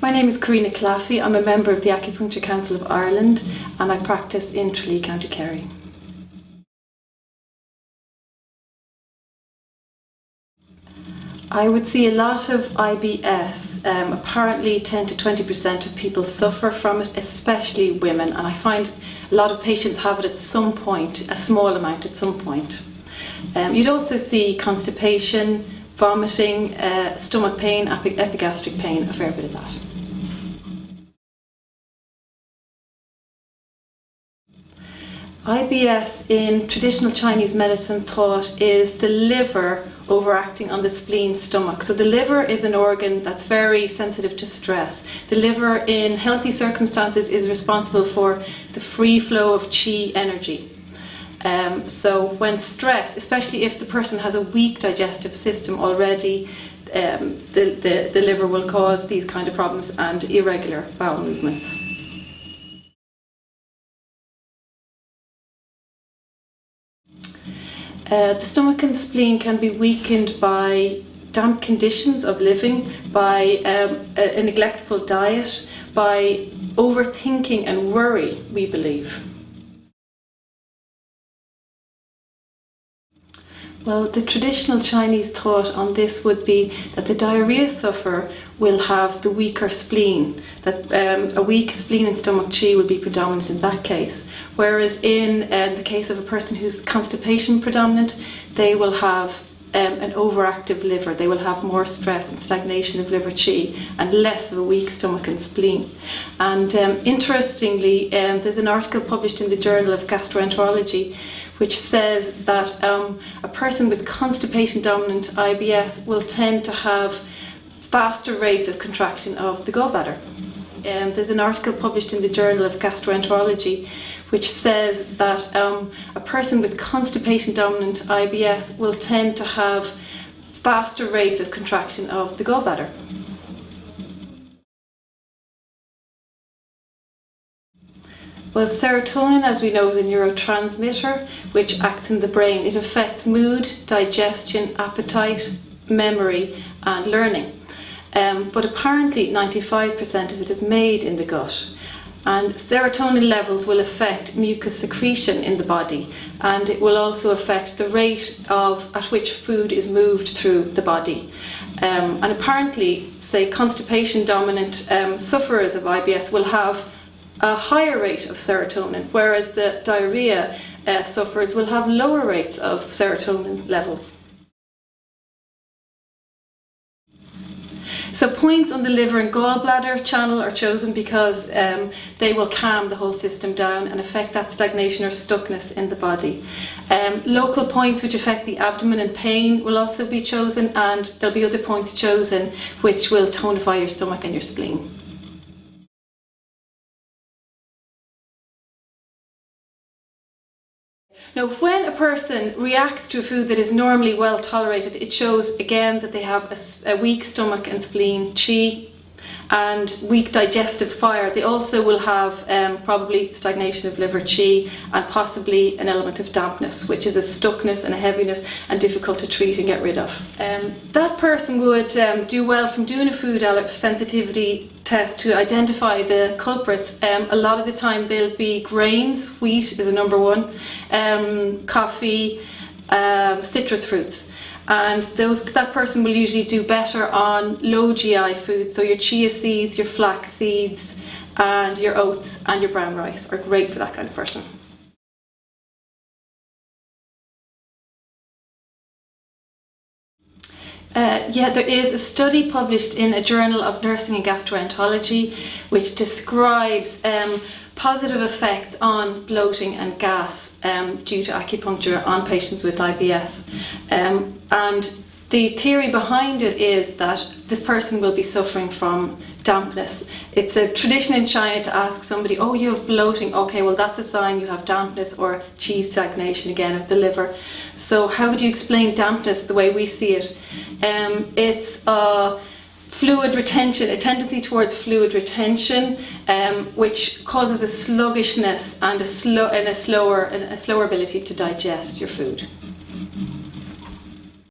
My name is Carina Claffey. I'm a member of the Acupuncture Council of Ireland and I practice in Tralee, County Kerry. I would see a lot of IBS. Apparently 10 to 20% of people suffer from it, especially women, and I find a lot of patients have it at some point, a small amount at some point. You'd also see constipation, vomiting, stomach pain, epigastric pain, a fair bit of that. IBS in traditional Chinese medicine thought is the liver overacting on the spleen stomach. So the liver is an organ that's very sensitive to stress. The liver in healthy circumstances is responsible for the free flow of qi energy. So when stressed, especially if the person has a weak digestive system already, the liver will cause these kind of problems and irregular bowel movements. The stomach and spleen can be weakened by damp conditions of living, by a neglectful diet, by overthinking and worry, we believe. Well, the traditional Chinese thought on this would be that the diarrhoea sufferer will have the weaker spleen, that a weak spleen and stomach qi will be predominant in that case. Whereas in the case of a person who's constipation predominant, they will have an overactive liver. They will have more stress and stagnation of liver qi and less of a weak stomach and spleen. And interestingly, there's an article published in the Journal of Gastroenterology which says that a person with constipation dominant IBS will tend to have faster rates of contraction of the gallbladder. There's an article published in the Journal of Gastroenterology which says that a person with constipation dominant IBS will tend to have faster rates of contraction of the gallbladder. Well, serotonin, as we know, is a neurotransmitter which acts in the brain. It affects mood, digestion, appetite, memory and learning. But apparently 95% of it is made in the gut. And serotonin levels will affect mucus secretion in the body, and it will also affect the rate at which food is moved through the body. And apparently, say, constipation dominant sufferers of IBS will have a higher rate of serotonin, whereas the diarrhoea sufferers will have lower rates of serotonin levels. So points on the liver and gallbladder channel are chosen because they will calm the whole system down and affect that stagnation or stuckness in the body. Local points which affect the abdomen and pain will also be chosen, and there'll be other points chosen which will tonify your stomach and your spleen. Now, when a person reacts to a food that is normally well tolerated, it shows again that they have a weak stomach and spleen qi and weak digestive fire. They also will have probably stagnation of liver qi and possibly an element of dampness, which is a stuckness and a heaviness and difficult to treat and get rid of. That person would do well from doing a food sensitivity test to identify the culprits. A lot of the time they'll be grains, wheat is a number one, coffee, citrus fruits. And that person will usually do better on low GI foods. So your chia seeds, your flax seeds, and your oats and your brown rice are great for that kind of person. Yeah, there is a study published in a Journal of Nursing and Gastroenterology which describes positive effects on bloating and gas due to acupuncture on patients with IBS. And the theory behind it is that this person will be suffering from dampness. It's a tradition in China to ask somebody, oh, you have bloating, okay, well that's a sign you have dampness or qi stagnation again of the liver. So how would you explain dampness the way we see it? It's fluid retention, a tendency towards fluid retention, which causes a sluggishness and a slower ability to digest your food.